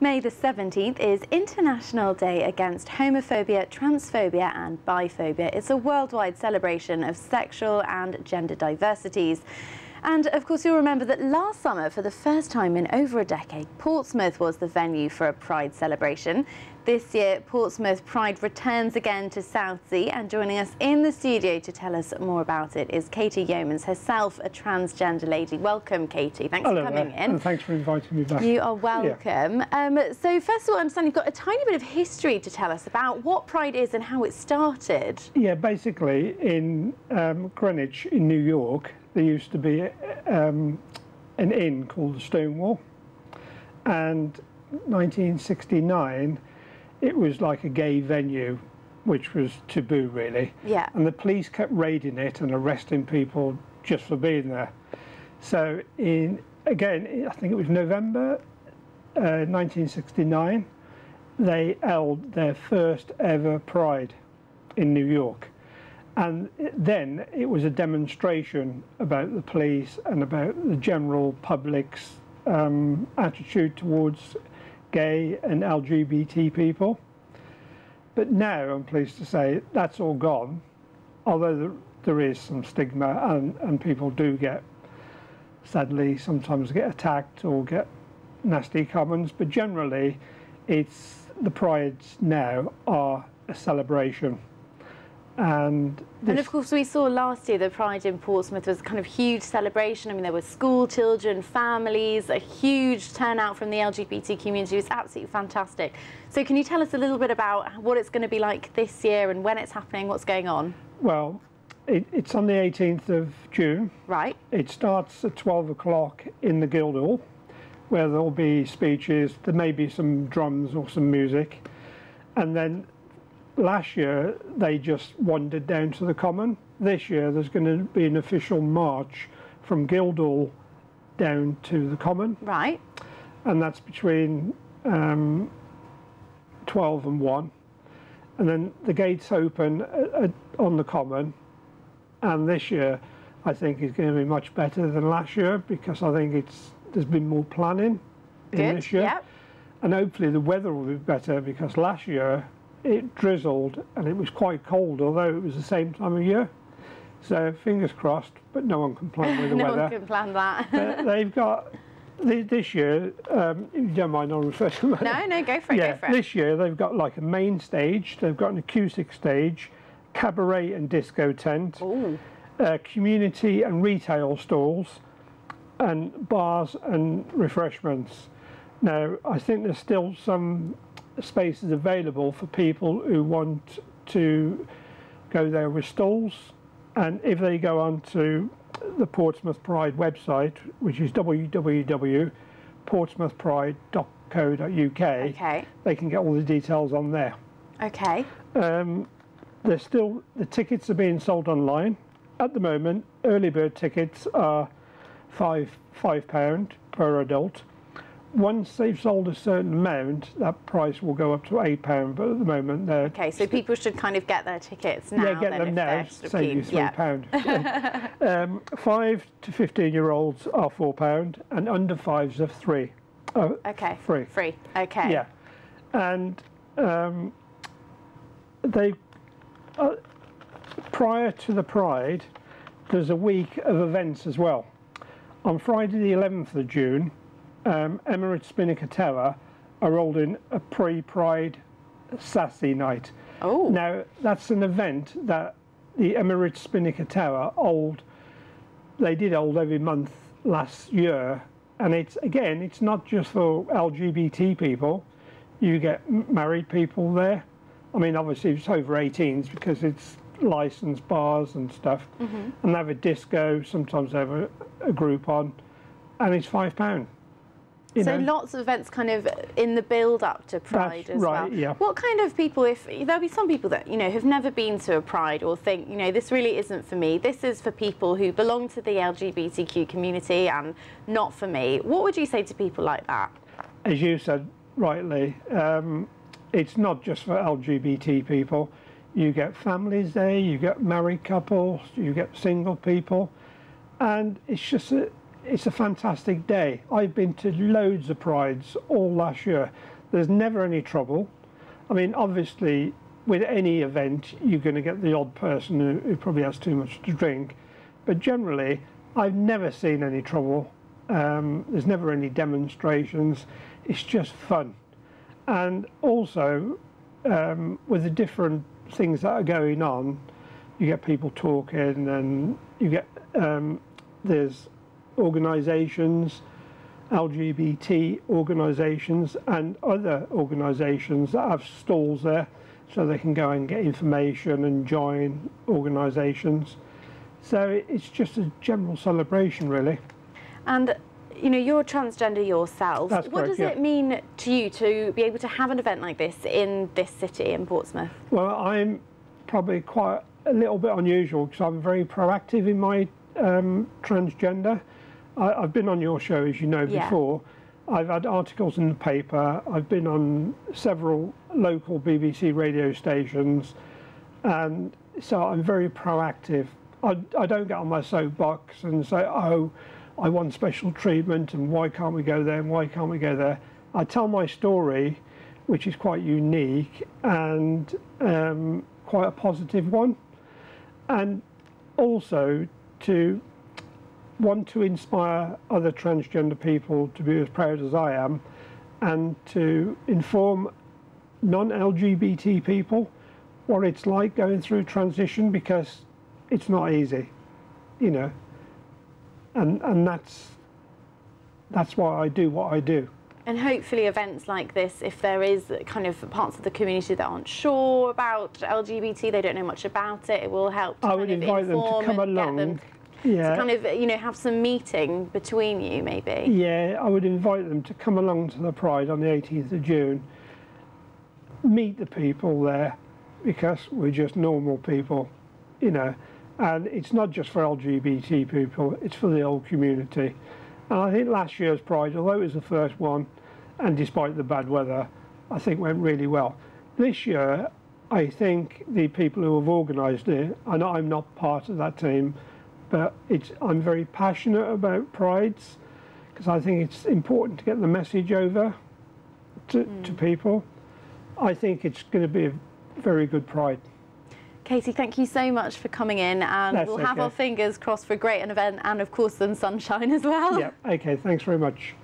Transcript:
May the 17th is International Day Against Homophobia, Transphobia and Biphobia. It's a worldwide celebration of sexual and gender diversities. And of course you'll remember that last summer, for the first time in over a decade, Portsmouth was the venue for a Pride celebration. This year, Portsmouth Pride returns again to Southsea, and joining us in the studio to tell us more about it is Katie Yeomans, herself a transgender lady. Welcome, Katie. Thanks for coming in. And thanks for inviting me back. You are welcome. Yeah. So first of all, I understand you've got a tiny bit of history to tell us about what Pride is and how it started. Yeah, basically in Greenwich in New York, there used to be an inn called the Stonewall, and 1969 it was like a gay venue, which was taboo really. Yeah. And the police kept raiding it and arresting people just for being there. So I think it was November 1969, they held their first ever Pride in New York. And then it was a demonstration about the police and about the general public's attitude towards gay and LGBT people. But now I'm pleased to say that's all gone, although there is some stigma and people do get, sadly, sometimes get attacked or get nasty comments, but generally the Prides now are a celebration. And of course we saw last year the Pride in Portsmouth was a kind of huge celebration. I mean, there were school children, families, a huge turnout from the LGBT community. It was absolutely fantastic. So can you tell us a little bit about what it's going to be like this year and when it's happening, what's going on? Well, it's on the 18th of June. Right. It starts at 12 o'clock in the Guildhall, where there'll be speeches, there may be some drums or some music, and then last year they just wandered down to the Common. This year there's going to be an official march from Guildhall down to the Common. Right. And that's between 12 and 1. And then the gates open on the Common. And this year I think is going to be much better than last year, because I think there's been more planning in this year. Yep. And hopefully the weather will be better, because last year it drizzled and it was quite cold, although it was the same time of year. So fingers crossed, but no one can plan with the weather. No one can plan that. They've got, this year, if you don't mind, I'll refer to it. No, go for it, yeah, go for it. This year they've got like a main stage, they've got an acoustic stage, cabaret and disco tent, community and retail stalls, and bars and refreshments. Now, I think there's still some spaces available for people who want to go there with stalls, and if they go on to the Portsmouth Pride website, which is www.portsmouthpride.co.uk, they can get all the details on there. Okay. There's still, the tickets are being sold online at the moment. Early bird tickets are £5 per adult. Once they've sold a certain amount, that price will go up to £8, but at the moment they're... Okay, so people should kind of get their tickets now. Yeah, get them now, save you £3. Yeah. 5 to 15-year-olds are £4, and under 5s are £3. Okay. Free. Free, okay. Yeah, and prior to the Pride, there's a week of events as well. On Friday the 11th of June, Emirates Spinnaker Tower are holding a pre-Pride Sassy night. Oh. Now, that's an event that the Emirates Spinnaker Tower they did hold every month last year. And it's not just for LGBT people. You get married people there. I mean, obviously it's over 18s because it's licensed bars and stuff. And they have a disco, sometimes they have a group on, and it's £5. So lots of events kind of in the build-up to Pride as well. Yeah. What kind of people, if there'll be some people that, have never been to a Pride or think, this really isn't for me, this is for people who belong to the LGBTQ community and not for me. What would you say to people like that? As you said rightly, it's not just for LGBT people. You get families there, you get married couples, you get single people, and it's just it's a fantastic day. I've been to loads of Prides all last year. There's never any trouble. I mean, obviously, with any event, you're going to get the odd person who probably has too much to drink. But generally, I've never seen any trouble. There's never any demonstrations. It's just fun. And also, with the different things that are going on, you get people talking, and you get there's organisations, LGBT organisations and other organisations that have stalls there, so they can go and get information and join organisations. So it's just a general celebration, really. And you know, you're transgender yourself. That's what correct, does it mean to you to be able to have an event like this in this city, in Portsmouth? Well, I'm probably quite a little bit unusual because I'm very proactive in my transgender. I've been on your show, as you know, before. I've had articles in the paper. I've been on several local BBC radio stations, and so I'm very proactive. I don't get on my soapbox and say, oh, I want special treatment and why can't we go there and why can't we go there. I tell my story, which is quite unique and quite a positive one, and also to want to inspire other transgender people to be as proud as I am, and to inform non-LGBT people what it's like going through transition, because it's not easy, you know, and that's why I do what I do. And hopefully events like this, if there is kind of parts of the community that aren't sure about LGBT, they don't know much about it, it will help to I would invite them to come along. To kind of, you know, have some meeting between you, maybe. Yeah, I would invite them to come along to the Pride on the 18th of June, meet the people there, because we're just normal people, you know, and it's not just for LGBT people, it's for the whole community. And I think last year's Pride, although it was the first one, and despite the bad weather, I think went really well. This year, I think the people who have organised it, I know I'm not part of that team, but I'm very passionate about Prides, because I think it's important to get the message over to people. I think it's going to be a very good Pride. Katie, thank you so much for coming in, and we'll have our fingers crossed for a great event and of course some sunshine as well. Yeah, okay, thanks very much.